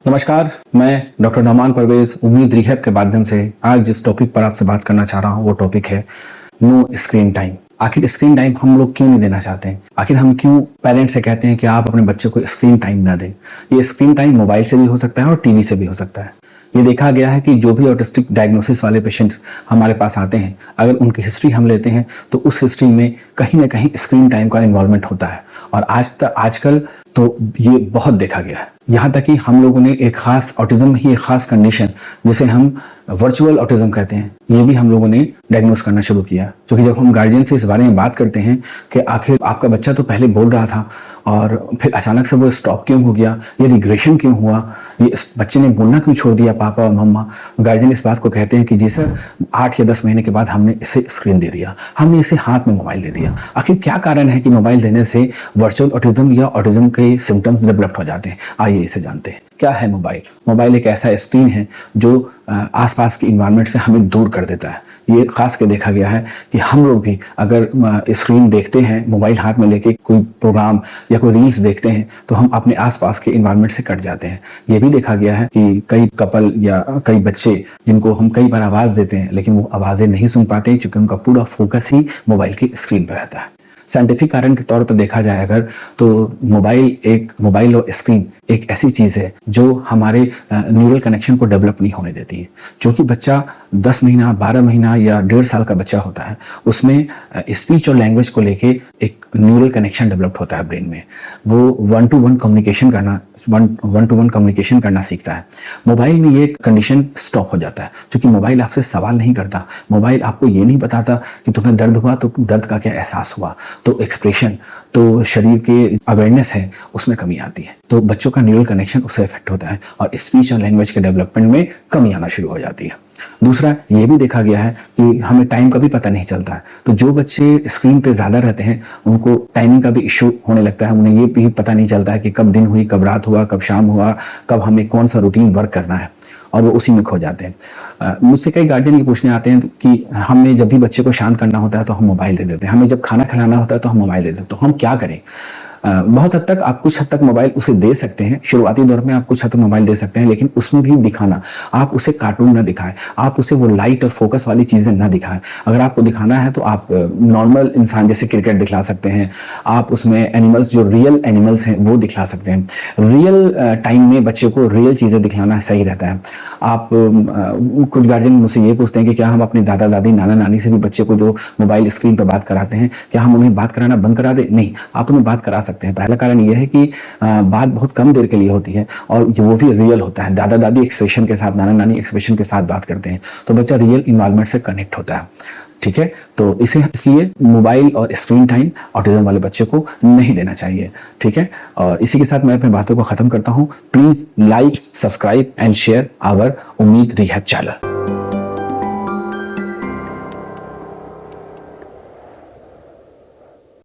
नमस्कार, मैं डॉक्टर नौमान परवेज उम्मीद रिहैब के माध्यम से आज जिस टॉपिक पर आपसे बात करना चाह रहा हूँ वो टॉपिक है नो स्क्रीन टाइम। आखिर स्क्रीन टाइम हम लोग क्यों नहीं देना चाहते हैं? आखिर हम क्यों पेरेंट्स से कहते हैं कि आप अपने बच्चे को स्क्रीन टाइम ना दें? ये स्क्रीन टाइम मोबाइल से भी हो सकता है और टीवी से भी हो सकता है। ये देखा गया है कि जो भी ऑटिस्टिक डायग्नोसिस वाले पेशेंट्स हमारे पास आते हैं, अगर उनकी हिस्ट्री हम लेते हैं तो उस हिस्ट्री में कहीं ना कहीं स्क्रीन टाइम का इन्वॉल्वमेंट होता है और आजकल तो ये बहुत देखा गया है। यहाँ तक कि हम लोगों ने एक खास ऑटिज्म ही एक खास कंडीशन जिसे हम वर्चुअल ऑटिज्म कहते हैं, ये भी हम लोगों ने डायग्नोस करना शुरू किया। क्योंकि जब हम गार्जियन से इस बारे में बात करते हैं कि आखिर आपका बच्चा तो पहले बोल रहा था और फिर अचानक से वो स्टॉप क्यों हो गया, ये रिग्रेशन क्यों हुआ, ये इस बच्चे ने बोलना क्यों छोड़ दिया पापा और मम्मा, गार्जियन इस बात को कहते हैं कि जी सर 8 या 10 महीने के बाद हमने इसे स्क्रीन दे दिया, हमने इसे हाथ में मोबाइल दे दिया। आखिर क्या कारण है कि मोबाइल देने से वर्चुअल ऑटिज्म या ऑटिज्म के सिम्टम्स डेवलप हो जाते हैं? आइए इसे जानते हैं। क्या है मोबाइल? मोबाइल एक ऐसा स्क्रीन है जो आसपास के इन्वायरमेंट से हमें दूर कर देता है। ये खास के देखा गया है कि हम लोग भी अगर स्क्रीन देखते हैं, मोबाइल हाथ में लेके कोई प्रोग्राम या कोई रील्स देखते हैं तो हम अपने आसपास के इन्वायरमेंट से कट जाते हैं। ये भी देखा गया है कि कई कपल या कई बच्चे जिनको हम कई बार आवाज़ देते हैं लेकिन वो आवाज़ें नहीं सुन पाते क्योंकि उनका पूरा फोकस ही मोबाइल की स्क्रीन पर रहता है। साइंटिफिक कारण के तौर पर देखा जाए अगर तो मोबाइल और स्क्रीन एक ऐसी चीज़ है जो हमारे न्यूरल कनेक्शन को डेवलप नहीं होने देती है। जो कि बच्चा 10 महीना 12 महीना या 1.5 साल का बच्चा होता है, उसमें स्पीच और लैंग्वेज को लेके एक न्यूरल कनेक्शन डेवलप होता है ब्रेन में। वो वन टू वन कम्युनिकेशन करना सीखता है। मोबाइल में ये कंडीशन स्टॉप हो जाता है क्योंकि मोबाइल आपसे सवाल नहीं करता, मोबाइल आपको ये नहीं बताता कि तुम्हें दर्द हुआ तो दर्द का क्या एहसास हुआ, तो एक्सप्रेशन, तो शरीर के अवेयरनेस है उसमें कमी आती है। तो बच्चों का न्यूरल कनेक्शन उससे इफेक्ट होता है और स्पीच और लैंग्वेज के डेवलपमेंट में कमी आना शुरू हो जाती है। दूसरा ये भी देखा गया है कि हमें टाइम का भी पता नहीं चलता है। तो जो बच्चे स्क्रीन पे ज़्यादा रहते हैं उनको टाइमिंग का भी इश्यू होने लगता है। उन्हें ये भी पता नहीं चलता है कि कब दिन हुई, कब रात हुआ, कब शाम हुआ, कब हमें कौन सा रूटीन वर्क करना है और वो उसी में खो जाते हैं। मुझसे कई गार्जियन ये पूछने आते हैं कि हमें जब भी बच्चे को शांत करना होता है तो हम मोबाइल दे देते हैं, हमें जब खाना खिलाना होता है तो हम मोबाइल दे देते हैं, तो हम क्या करें? बहुत हद तक आप कुछ हद तक मोबाइल उसे दे सकते हैं, शुरुआती दौर में आप कुछ हद तक मोबाइल दे सकते हैं, लेकिन उसमें भी दिखाना, आप उसे कार्टून ना दिखाएं, आप उसे वो लाइट और फोकस वाली चीज़ें ना दिखाएं। अगर आपको दिखाना है तो आप नॉर्मल इंसान जैसे क्रिकेट दिखला सकते हैं, आप उसमें एनिमल्स जो रियल एनिमल्स हैं वो दिखला सकते हैं। रियल टाइम में बच्चे को रियल चीज़ें दिखलाना सही रहता है। आप कुछ गार्जियन मुझसे ये पूछते हैं कि क्या हम अपने दादा दादी नाना नानी से भी बच्चे को जो मोबाइल स्क्रीन पर बात कराते हैं क्या हम उन्हें बात कराना बंद करा दें? नहीं, आप उन्हें बात करा सकते हैं। पहला कारण यह है कि बात बहुत कम देर के लिए होती है और वो भी रियल होता है। दादा दादी एक्सप्रेशन के साथ, नाना नानी एक्सप्रेशन के साथ बात करते हैं तो बच्चा रियल इन्वायरमेंट से कनेक्ट होता है। ठीक है, तो इसलिए मोबाइल और स्क्रीन टाइम ऑटिज्म वाले बच्चे को नहीं देना चाहिए। ठीक है, और इसी के साथ मैं अपनी बातों को खत्म करता हूं। Please like, subscribe and share our Ummeed rehab channel.